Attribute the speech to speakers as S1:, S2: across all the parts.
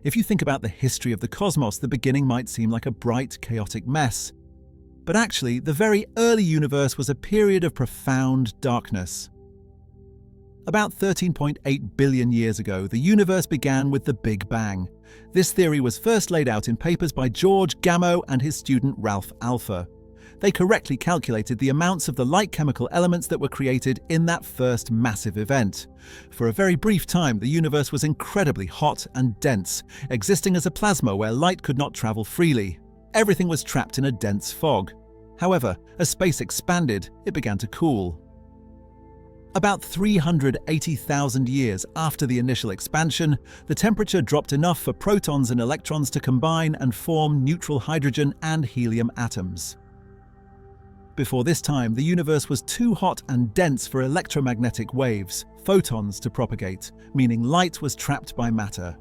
S1: If you think about the history of the cosmos, the beginning might seem like a bright, chaotic mess. But actually, the very early universe was a period of profound darkness. About 13.8 billion years ago, the universe began with the Big Bang. This theory was first laid out in papers by George Gamow and his student Ralph Alpher. They correctly calculated the amounts of the light chemical elements that were created in that first massive event. For a very brief time, the universe was incredibly hot and dense, existing as a plasma where light could not travel freely. Everything was trapped in a dense fog. However, as space expanded, it began to cool. About 380,000 years after the initial expansion, the temperature dropped enough for protons and electrons to combine and form neutral hydrogen and helium atoms. Before this time, the universe was too hot and dense for electromagnetic waves, photons, to propagate, meaning light was trapped by matter.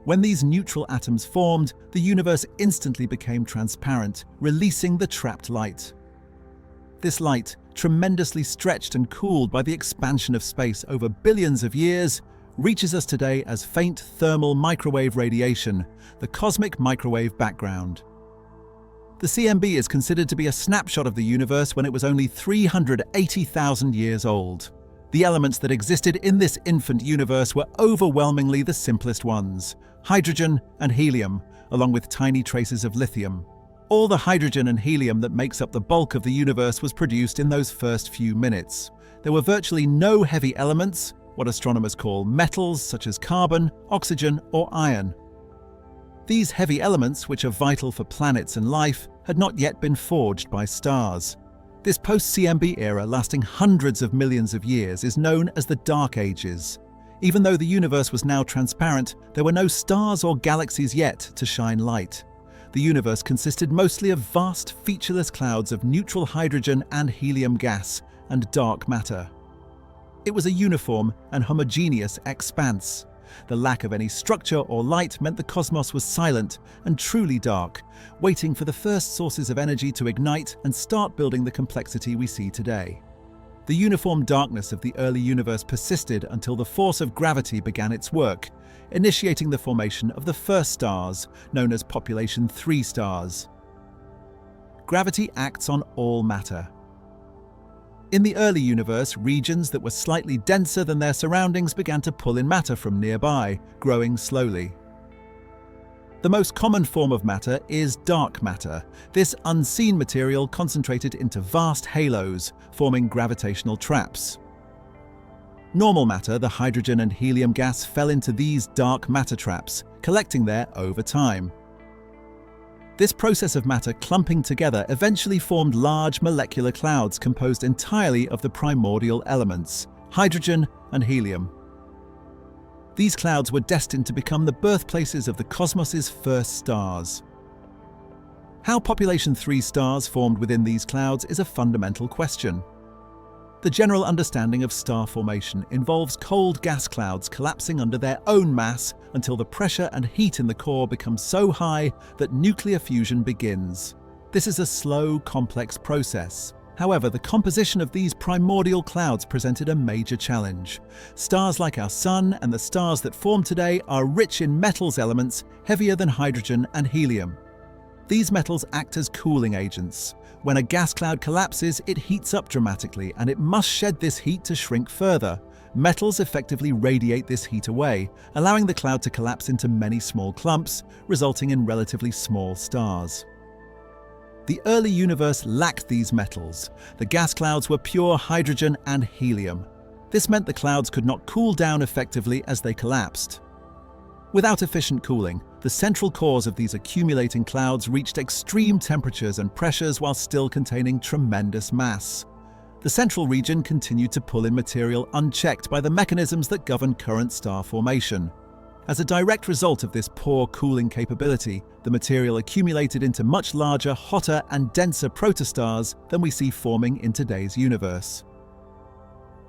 S1: When these neutral atoms formed, the universe instantly became transparent, releasing the trapped light. This light, tremendously stretched and cooled by the expansion of space over billions of years, reaches us today as faint thermal microwave radiation, the cosmic microwave background. The CMB is considered to be a snapshot of the universe when it was only 380,000 years old. The elements that existed in this infant universe were overwhelmingly the simplest ones: hydrogen and helium, along with tiny traces of lithium. All the hydrogen and helium that makes up the bulk of the universe was produced in those first few minutes. There were virtually no heavy elements, what astronomers call metals such as carbon, oxygen, or iron. These heavy elements, which are vital for planets and life, had not yet been forged by stars. This post-CMB era, lasting hundreds of millions of years, is known as the Dark Ages. Even though the universe was now transparent, there were no stars or galaxies yet to shine light. The universe consisted mostly of vast, featureless clouds of neutral hydrogen and helium gas and dark matter. It was a uniform and homogeneous expanse. The lack of any structure or light meant the cosmos was silent and truly dark, waiting for the first sources of energy to ignite and start building the complexity we see today. The uniform darkness of the early universe persisted until the force of gravity began its work, initiating the formation of the first stars, known as Population 3 stars. Gravity acts on all matter. In the early universe, regions that were slightly denser than their surroundings began to pull in matter from nearby, growing slowly. The most common form of matter is dark matter, this unseen material concentrated into vast halos, forming gravitational traps. Normal matter, the hydrogen and helium gas, fell into these dark matter traps, collecting there over time. This process of matter clumping together eventually formed large molecular clouds composed entirely of the primordial elements, hydrogen and helium. These clouds were destined to become the birthplaces of the cosmos's first stars. How Population 3 stars formed within these clouds is a fundamental question. The general understanding of star formation involves cold gas clouds collapsing under their own mass until the pressure and heat in the core become so high that nuclear fusion begins. This is a slow, complex process. However, the composition of these primordial clouds presented a major challenge. Stars like our Sun and the stars that form today are rich in metals elements heavier than hydrogen and helium. These metals act as cooling agents. When a gas cloud collapses, it heats up dramatically, and it must shed this heat to shrink further. Metals effectively radiate this heat away, allowing the cloud to collapse into many small clumps, resulting in relatively small stars. The early universe lacked these metals. The gas clouds were pure hydrogen and helium. This meant the clouds could not cool down effectively as they collapsed. Without efficient cooling, the central cores of these accumulating clouds reached extreme temperatures and pressures while still containing tremendous mass. The central region continued to pull in material unchecked by the mechanisms that govern current star formation. As a direct result of this poor cooling capability, the material accumulated into much larger, hotter and denser protostars than we see forming in today's universe.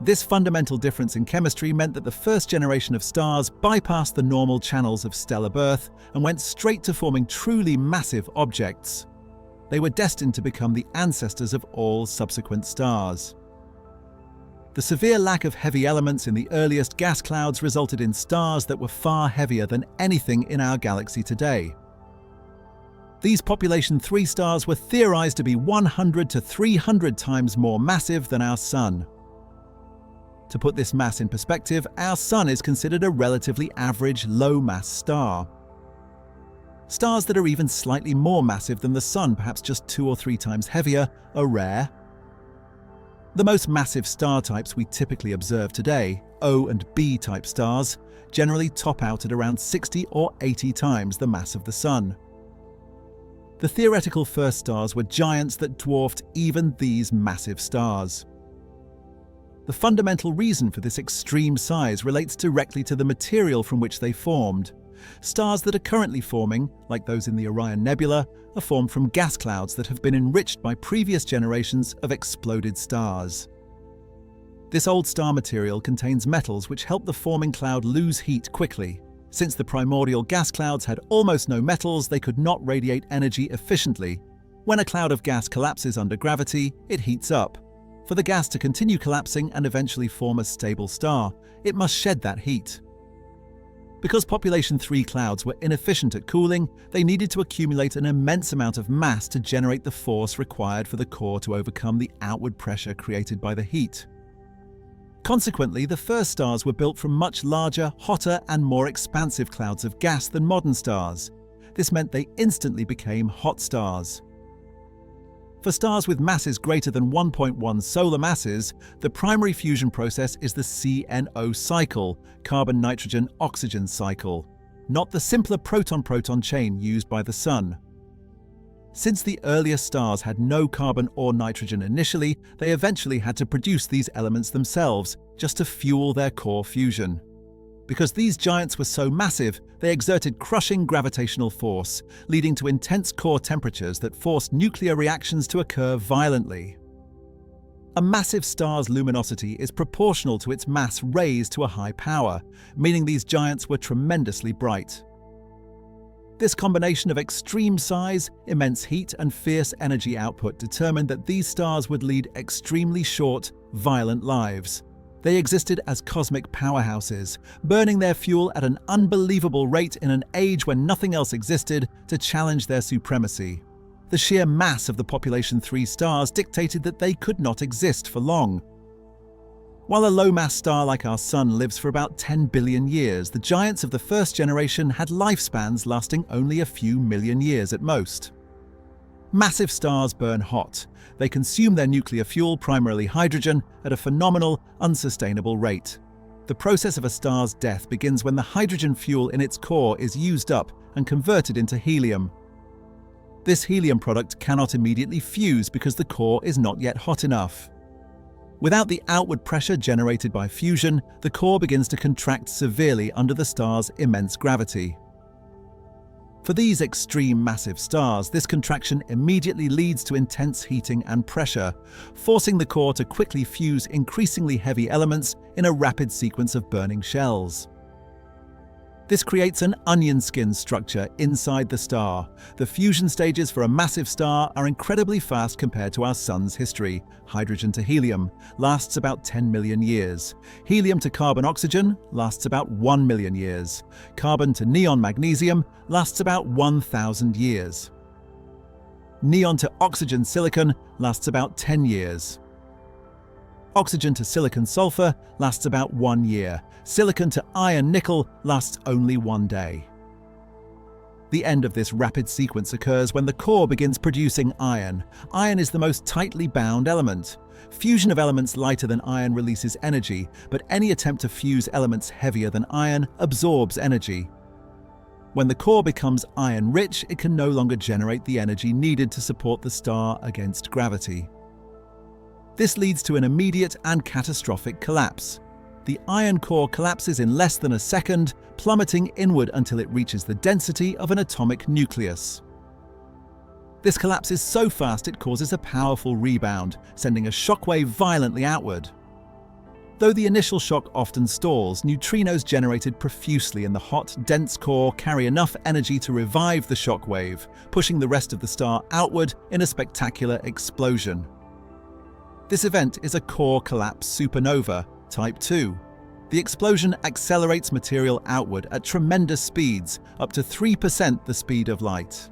S1: This fundamental difference in chemistry meant that the first generation of stars bypassed the normal channels of stellar birth and went straight to forming truly massive objects. They were destined to become the ancestors of all subsequent stars. The severe lack of heavy elements in the earliest gas clouds resulted in stars that were far heavier than anything in our galaxy today. These population 3 stars were theorized to be 100 to 300 times more massive than our Sun. To put this mass in perspective, our Sun is considered a relatively average, low-mass star. Stars that are even slightly more massive than the Sun, perhaps just 2 or 3 times heavier, are rare. The most massive star types we typically observe today, O and B type stars, generally top out at around 60 or 80 times the mass of the Sun. The theoretical first stars were giants that dwarfed even these massive stars. The fundamental reason for this extreme size relates directly to the material from which they formed. Stars that are currently forming, like those in the Orion Nebula, are formed from gas clouds that have been enriched by previous generations of exploded stars. This old star material contains metals which help the forming cloud lose heat quickly. Since the primordial gas clouds had almost no metals, they could not radiate energy efficiently. When a cloud of gas collapses under gravity, it heats up. For the gas to continue collapsing and eventually form a stable star, it must shed that heat. Because population 3 clouds were inefficient at cooling, they needed to accumulate an immense amount of mass to generate the force required for the core to overcome the outward pressure created by the heat. Consequently, the first stars were built from much larger, hotter, and more expansive clouds of gas than modern stars. This meant they instantly became hot stars. For stars with masses greater than 1.1 solar masses, the primary fusion process is the CNO cycle, carbon-nitrogen-oxygen cycle, not the simpler proton-proton chain used by the Sun. Since the earliest stars had no carbon or nitrogen initially, they eventually had to produce these elements themselves, just to fuel their core fusion. Because these giants were so massive, they exerted crushing gravitational force, leading to intense core temperatures that forced nuclear reactions to occur violently. A massive star's luminosity is proportional to its mass raised to a high power, meaning these giants were tremendously bright. This combination of extreme size, immense heat, and fierce energy output determined that these stars would lead extremely short, violent lives. They existed as cosmic powerhouses, burning their fuel at an unbelievable rate in an age when nothing else existed to challenge their supremacy. The sheer mass of the population 3 stars dictated that they could not exist for long. While a low-mass star like our Sun lives for about 10 billion years, the giants of the first generation had lifespans lasting only a few million years at most. Massive stars burn hot. They consume their nuclear fuel, primarily hydrogen, at a phenomenal, unsustainable rate. The process of a star's death begins when the hydrogen fuel in its core is used up and converted into helium. This helium product cannot immediately fuse because the core is not yet hot enough. Without the outward pressure generated by fusion, the core begins to contract severely under the star's immense gravity. For these extreme massive stars, this contraction immediately leads to intense heating and pressure, forcing the core to quickly fuse increasingly heavy elements in a rapid sequence of burning shells. This creates an onion skin structure inside the star. The fusion stages for a massive star are incredibly fast compared to our Sun's history. Hydrogen to helium lasts about 10 million years. Helium to carbon-oxygen lasts about 1 million years. Carbon to neon-magnesium lasts about 1,000 years. Neon to oxygen-silicon lasts about 10 years. Oxygen to silicon-sulfur lasts about 1 year. Silicon to iron-nickel lasts only 1 day. The end of this rapid sequence occurs when the core begins producing iron. Iron is the most tightly bound element. Fusion of elements lighter than iron releases energy, but any attempt to fuse elements heavier than iron absorbs energy. When the core becomes iron-rich, it can no longer generate the energy needed to support the star against gravity. This leads to an immediate and catastrophic collapse. The iron core collapses in less than a second, plummeting inward until it reaches the density of an atomic nucleus. This collapse is so fast it causes a powerful rebound, sending a shockwave violently outward. Though the initial shock often stalls, neutrinos generated profusely in the hot, dense core carry enough energy to revive the shockwave, pushing the rest of the star outward in a spectacular explosion. This event is a core collapse supernova, Type 2. The explosion accelerates material outward at tremendous speeds, up to 3% the speed of light.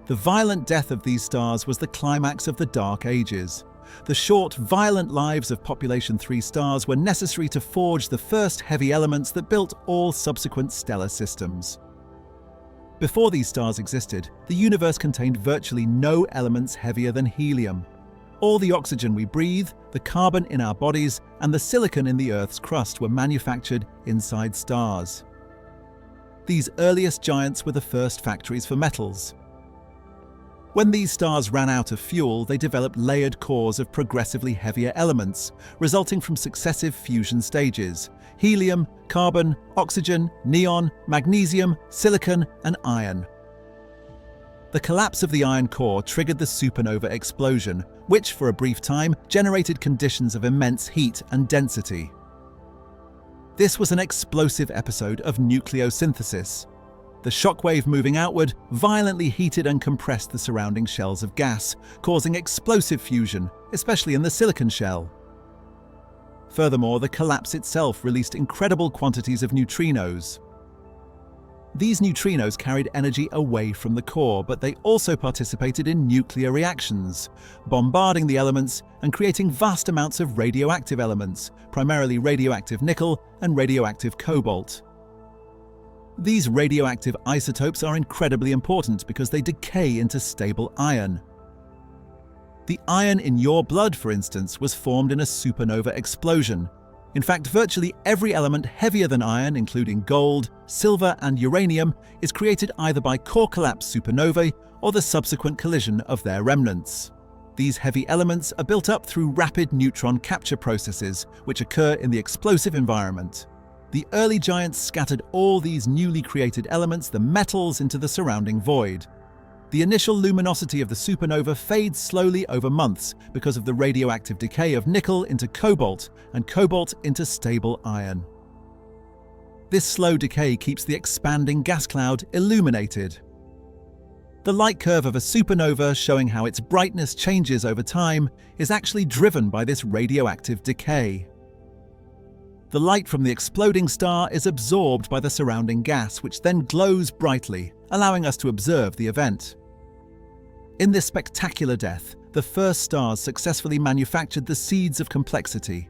S1: The violent death of these stars was the climax of the Dark Ages. The short, violent lives of Population 3 stars were necessary to forge the first heavy elements that built all subsequent stellar systems. Before these stars existed, the universe contained virtually no elements heavier than helium. All the oxygen we breathe, the carbon in our bodies, and the silicon in the Earth's crust were manufactured inside stars. These earliest giants were the first factories for metals. When these stars ran out of fuel, they developed layered cores of progressively heavier elements, resulting from successive fusion stages: helium, carbon, oxygen, neon, magnesium, silicon, and iron. The collapse of the iron core triggered the supernova explosion, which, for a brief time, generated conditions of immense heat and density. This was an explosive episode of nucleosynthesis. The shockwave moving outward violently heated and compressed the surrounding shells of gas, causing explosive fusion, especially in the silicon shell. Furthermore, the collapse itself released incredible quantities of neutrinos. These neutrinos carried energy away from the core, but they also participated in nuclear reactions, bombarding the elements and creating vast amounts of radioactive elements, primarily radioactive nickel and radioactive cobalt. These radioactive isotopes are incredibly important because they decay into stable iron. The iron in your blood, for instance, was formed in a supernova explosion. In fact, virtually every element heavier than iron, including gold, silver, and uranium, is created either by core collapse supernovae or the subsequent collision of their remnants. These heavy elements are built up through rapid neutron capture processes, which occur in the explosive environment. The early giants scattered all these newly created elements, the metals, into the surrounding void. The initial luminosity of the supernova fades slowly over months because of the radioactive decay of nickel into cobalt and cobalt into stable iron. This slow decay keeps the expanding gas cloud illuminated. The light curve of a supernova, showing how its brightness changes over time, is actually driven by this radioactive decay. The light from the exploding star is absorbed by the surrounding gas, which then glows brightly, allowing us to observe the event. In this spectacular death, the first stars successfully manufactured the seeds of complexity.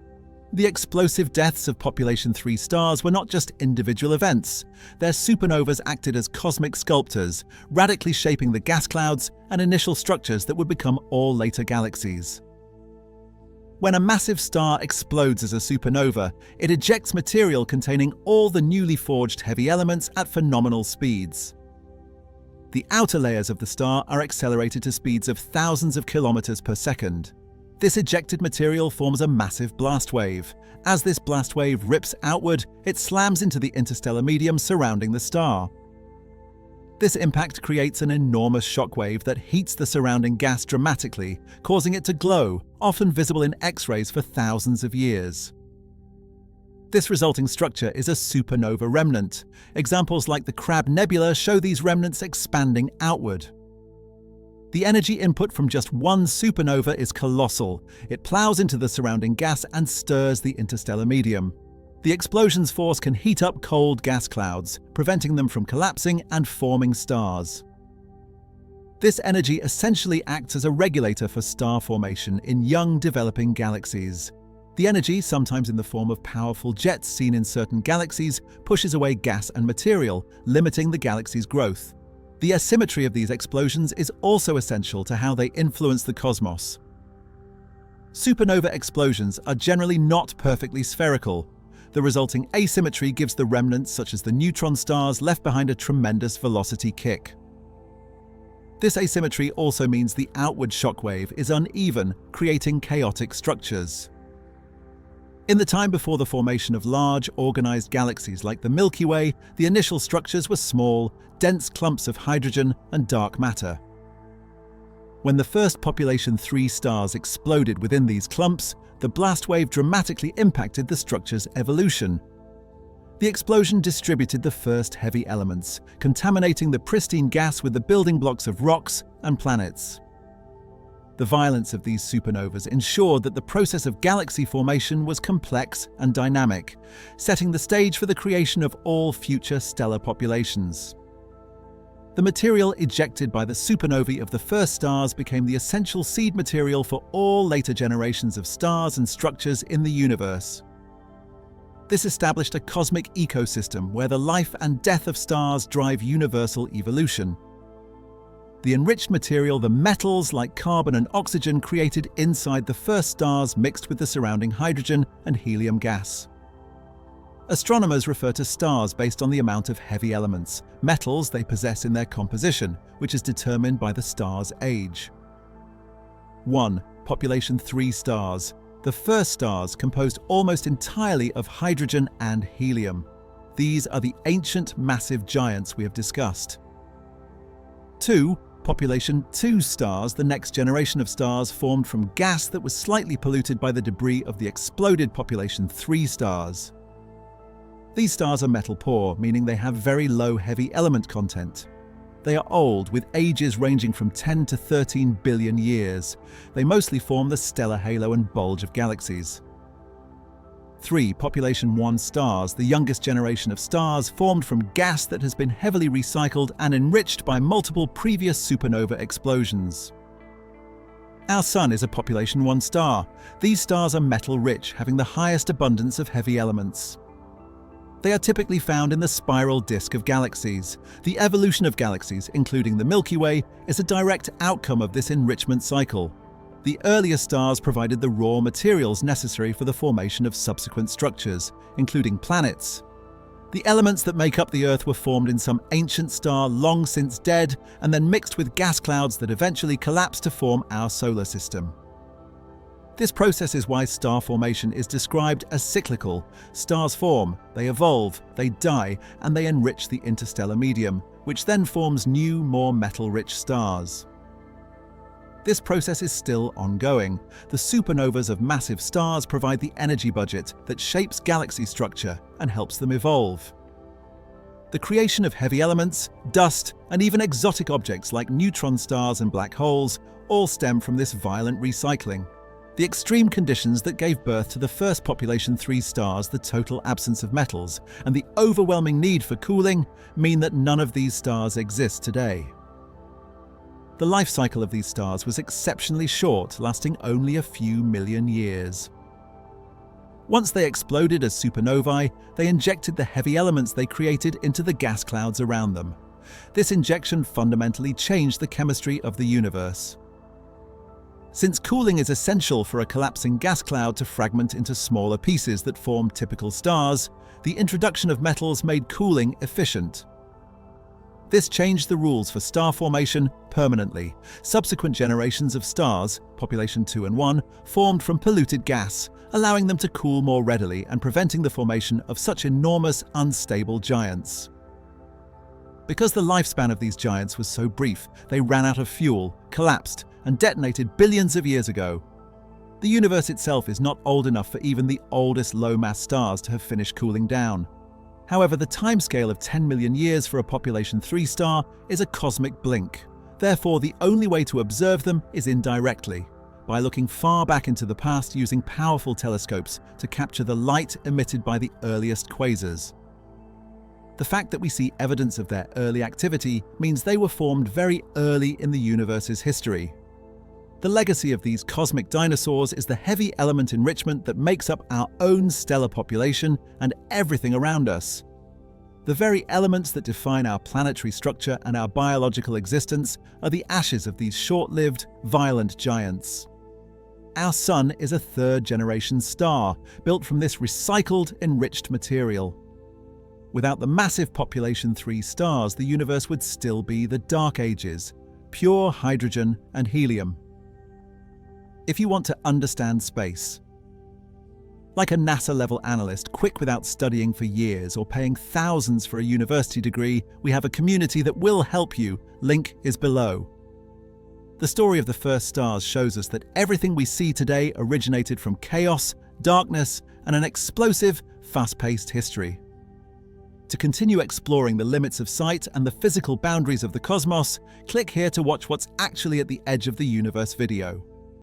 S1: The explosive deaths of Population 3 stars were not just individual events. Their supernovas acted as cosmic sculptors, radically shaping the gas clouds and initial structures that would become all later galaxies. When a massive star explodes as a supernova, it ejects material containing all the newly forged heavy elements at phenomenal speeds. The outer layers of the star are accelerated to speeds of thousands of kilometers per second. This ejected material forms a massive blast wave. As this blast wave rips outward, it slams into the interstellar medium surrounding the star. This impact creates an enormous shockwave that heats the surrounding gas dramatically, causing it to glow, often visible in X-rays for thousands of years. This resulting structure is a supernova remnant. Examples like the Crab Nebula show these remnants expanding outward. The energy input from just one supernova is colossal. It plows into the surrounding gas and stirs the interstellar medium. The explosion's force can heat up cold gas clouds, preventing them from collapsing and forming stars. This energy essentially acts as a regulator for star formation in young, developing galaxies. The energy, sometimes in the form of powerful jets seen in certain galaxies, pushes away gas and material, limiting the galaxy's growth. The asymmetry of these explosions is also essential to how they influence the cosmos. Supernova explosions are generally not perfectly spherical. The resulting asymmetry gives the remnants, such as the neutron stars, left behind a tremendous velocity kick. This asymmetry also means the outward shockwave is uneven, creating chaotic structures. In the time before the formation of large, organized galaxies like the Milky Way, the initial structures were small, dense clumps of hydrogen and dark matter. When the first Population 3 stars exploded within these clumps, the blast wave dramatically impacted the structure's evolution. The explosion distributed the first heavy elements, contaminating the pristine gas with the building blocks of rocks and planets. The violence of these supernovas ensured that the process of galaxy formation was complex and dynamic, setting the stage for the creation of all future stellar populations. The material ejected by the supernovae of the first stars became the essential seed material for all later generations of stars and structures in the universe. This established a cosmic ecosystem where the life and death of stars drive universal evolution. The enriched material, the metals like carbon and oxygen created inside the first stars mixed with the surrounding hydrogen and helium gas. Astronomers refer to stars based on the amount of heavy elements, metals they possess in their composition, which is determined by the star's age. 1. Population 3 stars. The first stars composed almost entirely of hydrogen and helium. These are the ancient massive giants we have discussed. 2. Population 2 stars, the next generation of stars formed from gas that was slightly polluted by the debris of the exploded population 3 stars. These stars are metal poor, meaning they have very low heavy element content. They are old, with ages ranging from 10 to 13 billion years. They mostly form the stellar halo and bulge of galaxies. 3. Population 1 stars, the youngest generation of stars formed from gas that has been heavily recycled and enriched by multiple previous supernova explosions. Our Sun is a population 1 star. These stars are metal-rich, having the highest abundance of heavy elements. They are typically found in the spiral disk of galaxies. The evolution of galaxies, including the Milky Way, is a direct outcome of this enrichment cycle. The earlier stars provided the raw materials necessary for the formation of subsequent structures, including planets. The elements that make up the Earth were formed in some ancient star long since dead and then mixed with gas clouds that eventually collapsed to form our solar system. This process is why star formation is described as cyclical. Stars form, they evolve, they die, and they enrich the interstellar medium, which then forms new, more metal-rich stars. This process is still ongoing. The supernovas of massive stars provide the energy budget that shapes galaxy structure and helps them evolve. The creation of heavy elements, dust, and even exotic objects like neutron stars and black holes all stem from this violent recycling. The extreme conditions that gave birth to the first population 3 stars, the total absence of metals, and the overwhelming need for cooling mean that none of these stars exist today. The life cycle of these stars was exceptionally short, lasting only a few million years. Once they exploded as supernovae, they injected the heavy elements they created into the gas clouds around them. This injection fundamentally changed the chemistry of the universe. Since cooling is essential for a collapsing gas cloud to fragment into smaller pieces that form typical stars, the introduction of metals made cooling efficient. This changed the rules for star formation permanently. Subsequent generations of stars, population 2 and 1, formed from polluted gas, allowing them to cool more readily and preventing the formation of such enormous, unstable giants. Because the lifespan of these giants was so brief, they ran out of fuel, collapsed, and detonated billions of years ago. The universe itself is not old enough for even the oldest low-mass stars to have finished cooling down. However, the timescale of 10 million years for a population 3 star is a cosmic blink. Therefore, the only way to observe them is indirectly, by looking far back into the past using powerful telescopes to capture the light emitted by the earliest quasars. The fact that we see evidence of their early activity means they were formed very early in the universe's history. The legacy of these cosmic dinosaurs is the heavy element enrichment that makes up our own stellar population and everything around us. The very elements that define our planetary structure and our biological existence are the ashes of these short-lived, violent giants. Our Sun is a third-generation star, built from this recycled, enriched material. Without the massive population 3 stars, the universe would still be the Dark Ages, pure hydrogen and helium. If you want to understand space, like a NASA-level analyst, quick without studying for years or paying thousands for a university degree, we have a community that will help you. Link is below. The story of the first stars shows us that everything we see today originated from chaos, darkness, and an explosive, fast-paced history. To continue exploring the limits of sight and the physical boundaries of the cosmos, click here to watch what's actually at the edge of the universe video.